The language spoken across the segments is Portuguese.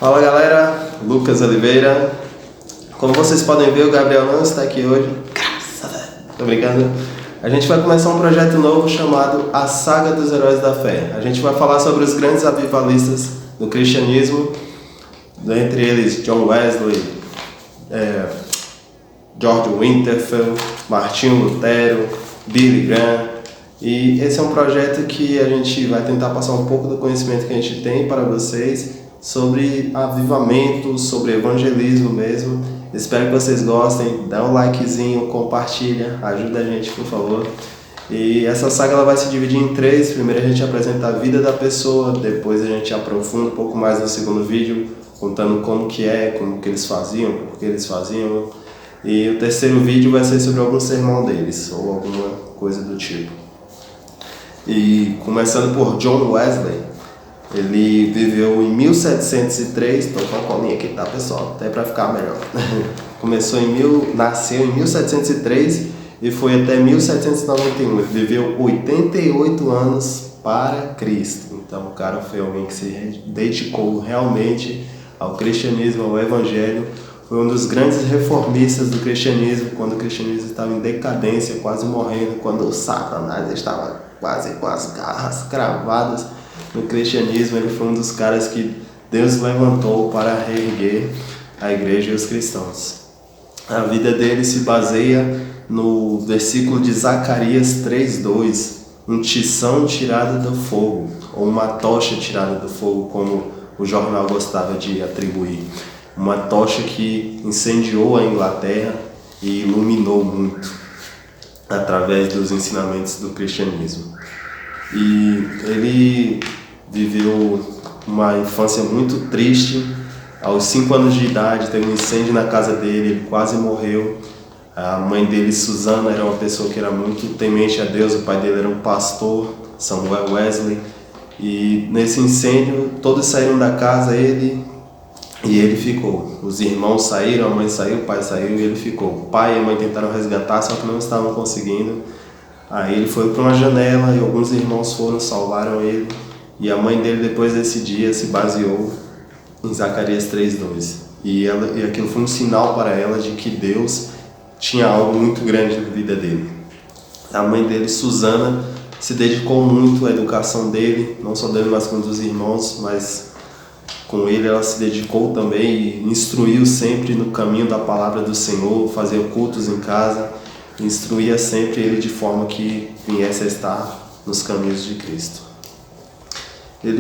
Fala galera, Lucas Oliveira. Como vocês podem ver, o Gabriel não está aqui hoje. Graças a Deus. Tô brincando. A gente vai começar um projeto novo chamado A Saga dos Heróis da Fé. A gente vai falar sobre os grandes avivalistas do cristianismo, entre eles John Wesley, George Winterfield, Martinho Lutero, Billy Graham. E esse é um projeto que a gente vai tentar passar um pouco do conhecimento que a gente tem para vocês sobre avivamento, sobre evangelismo mesmo. Espero que vocês gostem, dá um likezinho, compartilha, ajuda a gente, por favor. E essa saga ela vai se dividir em três. Primeiro a gente apresenta a vida da pessoa, depois a gente aprofunda um pouco mais no segundo vídeo, contando como que eles faziam, por que eles faziam. E o terceiro vídeo vai ser sobre algum sermão deles, ou alguma coisa do tipo. E começando por John Wesley. Ele viveu em 1703, estou com a colinha aqui, tá pessoal? Até para ficar melhor. Nasceu em 1703 e foi até 1791. Ele viveu 88 anos para Cristo. Então o cara foi alguém que se dedicou realmente ao cristianismo, ao evangelho. Foi um dos grandes reformistas do cristianismo, quando o cristianismo estava em decadência, quase morrendo, quando o Satanás estava quase com as garras cravadas no cristianismo. Ele foi um dos caras que Deus levantou para reerguer a igreja e os cristãos. A vida dele se baseia no versículo de Zacarias 3:2, um tição tirado do fogo, ou uma tocha tirada do fogo, como o jornal gostava de atribuir. Uma tocha que incendiou a Inglaterra e iluminou muito através dos ensinamentos do cristianismo. E ele viveu uma infância muito triste. Aos 5 anos de idade teve um incêndio na casa dele, ele quase morreu. A mãe dele, Susana, era uma pessoa que era muito temente a Deus. O pai dele era um pastor, Samuel Wesley. E nesse incêndio todos saíram da casa, ele ficou. Os irmãos saíram, a mãe saiu, o pai saiu e ele ficou. O pai e a mãe tentaram resgatar, só que não estavam conseguindo. Aí ele foi para uma janela e alguns irmãos foram, salvaram ele. E a mãe dele, depois desse dia, se baseou em Zacarias 3:2. E aquilo foi um sinal para ela de que Deus tinha algo muito grande na vida dele. A mãe dele, Susana, se dedicou muito à educação dele, não só dele, mas com dos irmãos, mas com ele ela se dedicou também e instruiu sempre no caminho da palavra do Senhor, fazia cultos em casa, instruía sempre ele de forma que viesse a estar nos caminhos de Cristo. Ele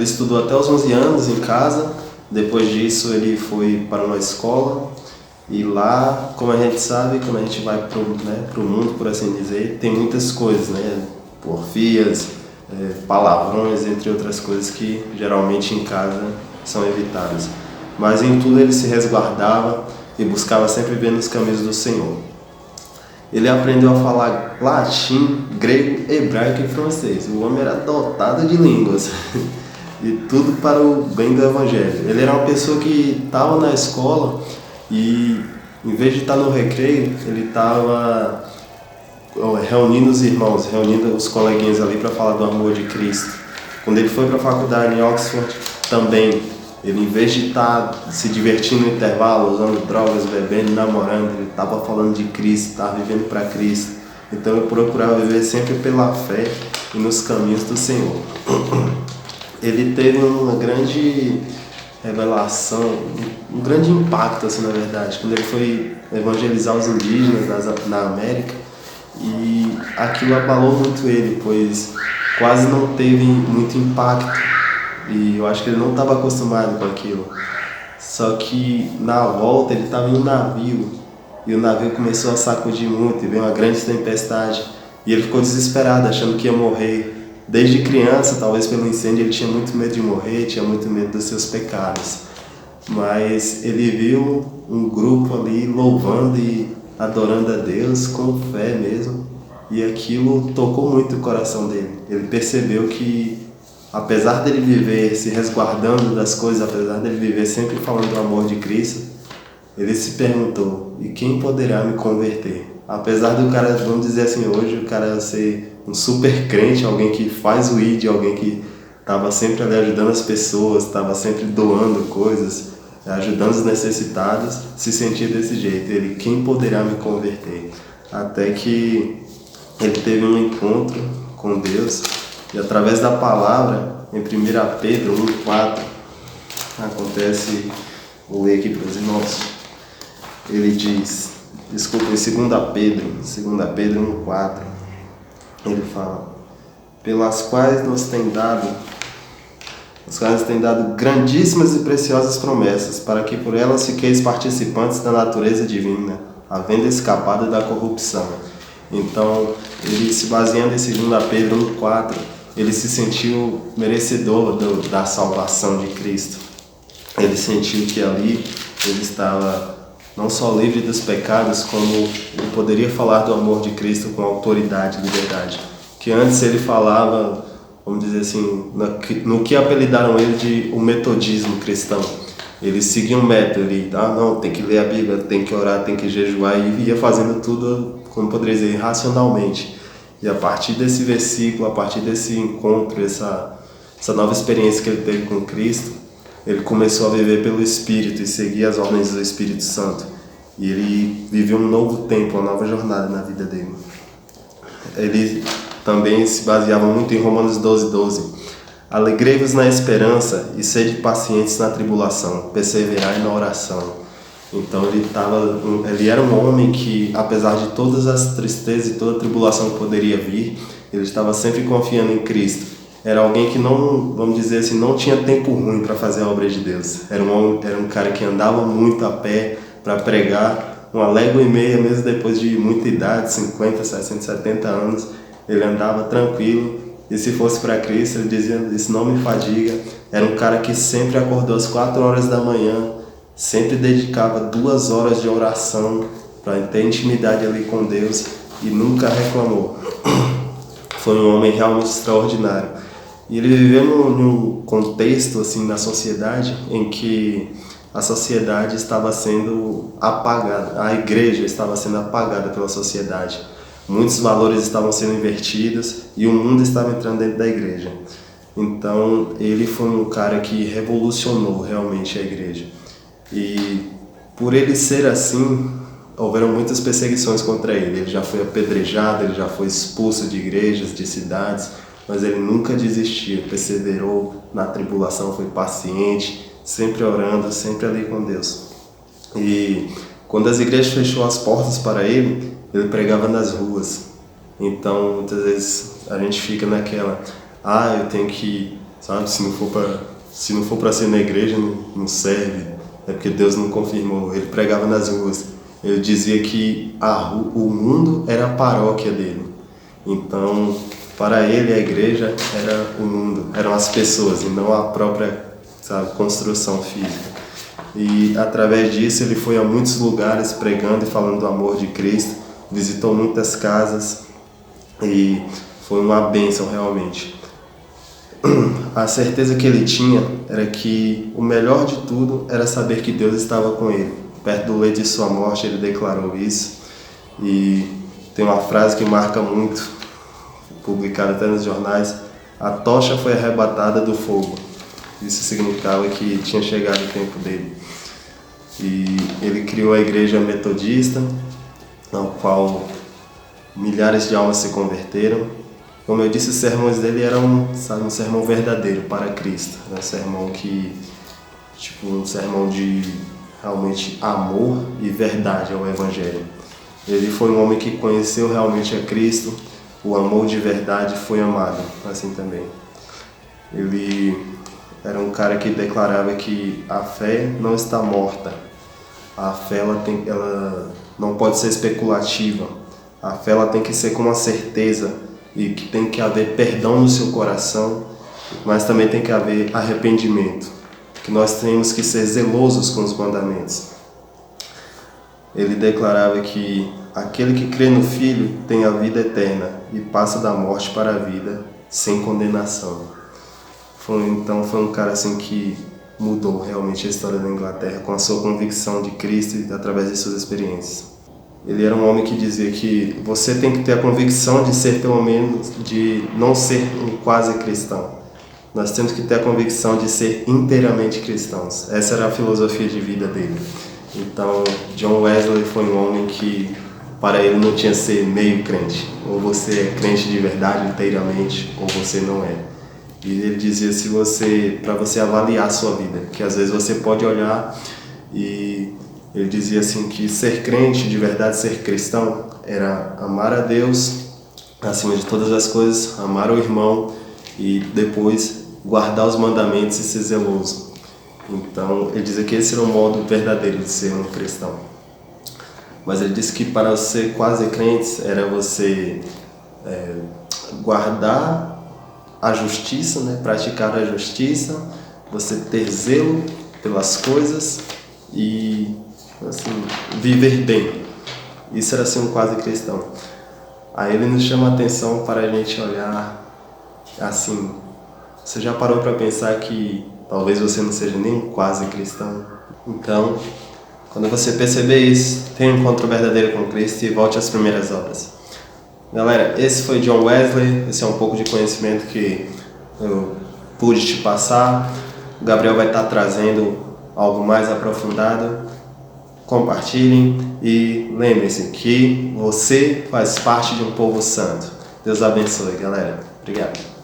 estudou até os 11 anos em casa. Depois disso ele foi para uma escola e lá, como a gente sabe, quando a gente vai pro mundo, por assim dizer, tem muitas coisas, porfias, palavrões, entre outras coisas que geralmente em casa são evitadas. Mas em tudo ele se resguardava e buscava sempre ver nos caminhos do Senhor. Ele aprendeu a falar latim, grego, hebraico e francês. O homem era dotado de línguas. E tudo para o bem do evangelho. Ele era uma pessoa que estava na escola e, em vez de estar no recreio, ele estava reunindo os irmãos, reunindo os coleguinhas ali para falar do amor de Cristo. Quando ele foi para a faculdade em Oxford, também, ele, em vez de estar se divertindo no intervalo, usando drogas, bebendo, namorando, ele estava falando de Cristo, estava vivendo para Cristo. Então ele procurava viver sempre pela fé e nos caminhos do Senhor. Ele teve uma grande revelação, um grande impacto, assim, na verdade, quando ele foi evangelizar os indígenas na América, e aquilo abalou muito ele, pois quase não teve muito impacto. E eu acho que ele não estava acostumado com aquilo. Só que na volta ele estava em um navio. E o navio começou a sacudir muito e veio uma grande tempestade. E ele ficou desesperado, achando que ia morrer. Desde criança, talvez pelo incêndio, ele tinha muito medo de morrer, tinha muito medo dos seus pecados. Mas ele viu um grupo ali louvando e adorando a Deus com fé mesmo. E aquilo tocou muito o coração dele. Ele percebeu que, apesar dele viver se resguardando das coisas, apesar dele viver sempre falando do amor de Cristo, ele se perguntou: e quem poderá me converter? Apesar do cara, vamos dizer assim, hoje o cara ser um super crente, alguém que faz o ID, alguém que estava sempre ali ajudando as pessoas, estava sempre doando coisas, ajudando os necessitados, se sentia desse jeito. Ele, quem poderá me converter? Até que ele teve um encontro com Deus e através da palavra, em 1 Pedro 1,4, acontece, vou ler aqui para os irmãos, ele diz, desculpa, em 2 Pedro 1,4, ele fala, pelas quais nos tem dado grandíssimas e preciosas promessas, para que por elas fiqueis participantes da natureza divina, havendo escapado da corrupção. Então, ele se baseando em 2 Pedro 1,4, ele se sentiu merecedor da salvação de Cristo. Ele sentiu que ali ele estava não só livre dos pecados, como ele poderia falar do amor de Cristo com autoridade e liberdade. Que antes ele falava, vamos dizer assim, no que apelidaram ele de o metodismo cristão. Ele seguia um método, ele, não, tem que ler a Bíblia, tem que orar, tem que jejuar, e ia fazendo tudo, como poderia dizer, racionalmente. E a partir desse versículo, a partir desse encontro, essa nova experiência que ele teve com Cristo, ele começou a viver pelo Espírito e seguir as ordens do Espírito Santo. E ele viveu um novo tempo, uma nova jornada na vida dele. Ele também se baseava muito em Romanos 12:12. Alegrei-vos na esperança e sede pacientes na tribulação, perseverai na oração. Então ele era um homem que, apesar de todas as tristezas e toda a tribulação que poderia vir, ele estava sempre confiando em Cristo. Era alguém que não, vamos dizer assim, não tinha tempo ruim para fazer a obra de Deus. Era um cara que andava muito a pé para pregar, 1,5 léguas, mesmo depois de muita idade, 50, 60, 70 anos, ele andava tranquilo. E se fosse para Cristo, ele dizia, isso não me fadiga. Era um cara que sempre acordou às 4 horas da manhã, sempre dedicava 2 horas de oração para ter intimidade ali com Deus e nunca reclamou. Foi um homem realmente extraordinário. E ele viveu num contexto assim na sociedade em que a sociedade estava sendo apagada, a igreja estava sendo apagada pela sociedade. Muitos valores estavam sendo invertidos e o mundo estava entrando dentro da igreja. Então, ele foi um cara que revolucionou realmente a igreja. E por ele ser assim, houveram muitas perseguições contra ele. Ele já foi apedrejado, ele já foi expulso de igrejas, de cidades, mas ele nunca desistiu, perseverou na tribulação, foi paciente, sempre orando, sempre ali com Deus. E quando as igrejas fechou as portas para ele pregava nas ruas. Então, muitas vezes a gente fica naquela, eu tenho que, sabe, se não for para ser na igreja, não serve, é porque Deus não confirmou. Ele pregava nas ruas. Ele dizia que o mundo era a paróquia dele. Então, para ele, a igreja era o mundo, eram as pessoas e não a própria, sabe, construção física. E através disso ele foi a muitos lugares pregando e falando do amor de Cristo, visitou muitas casas e foi uma bênção realmente. A certeza que ele tinha era que o melhor de tudo era saber que Deus estava com ele. Perto do leito de sua morte ele declarou isso, e tem uma frase que marca muito, publicada até nos jornais: a tocha foi arrebatada do fogo. Isso significava que tinha chegado o tempo dele. E ele criou a igreja metodista, ao qual milhares de almas se converteram. Como eu disse, os sermões dele eram um sermão verdadeiro para Cristo. Um sermão um sermão de realmente amor e verdade ao Evangelho. Ele foi um homem que conheceu realmente a Cristo, o amor de verdade foi amado, assim também. Ele era um cara que declarava que a fé não está morta. A fé ela não pode ser especulativa. A fé ela tem que ser com uma certeza e que tem que haver perdão no seu coração, mas também tem que haver arrependimento, que nós temos que ser zelosos com os mandamentos. Ele declarava que aquele que crê no Filho tem a vida eterna e passa da morte para a vida sem condenação. Então foi um cara assim que mudou realmente a história da Inglaterra com a sua convicção de Cristo e através de suas experiências. Ele era um homem que dizia que você tem que ter a convicção de ser, pelo menos, de não ser um quase cristão. nós temos que ter a convicção de ser inteiramente cristãos. Essa era a filosofia de vida dele. Então, John Wesley foi um homem que, para ele, não tinha que ser meio crente. Ou você é crente de verdade inteiramente, ou você não é. E ele dizia para você avaliar a sua vida, que às vezes você pode olhar, e ele dizia assim que ser crente de verdade, ser cristão, era amar a Deus acima de todas as coisas, amar o irmão e depois guardar os mandamentos e ser zeloso. Então ele dizia que esse era o modo verdadeiro de ser um cristão. Mas ele disse que para ser quase crente era você guardar a justiça, né? Praticar a justiça, você ter zelo pelas coisas e assim, viver bem. Isso era ser um quase cristão. Aí ele nos chama a atenção para a gente olhar assim. Você já parou para pensar que talvez você não seja nem um quase cristão? Então, quando você perceber isso, tenha um encontro verdadeiro com Cristo e volte às primeiras obras. Galera, esse foi John Wesley, esse é um pouco de conhecimento que eu pude te passar. O Gabriel vai estar trazendo algo mais aprofundado. Compartilhem e lembrem-se que você faz parte de um povo santo. Deus abençoe, galera. Obrigado.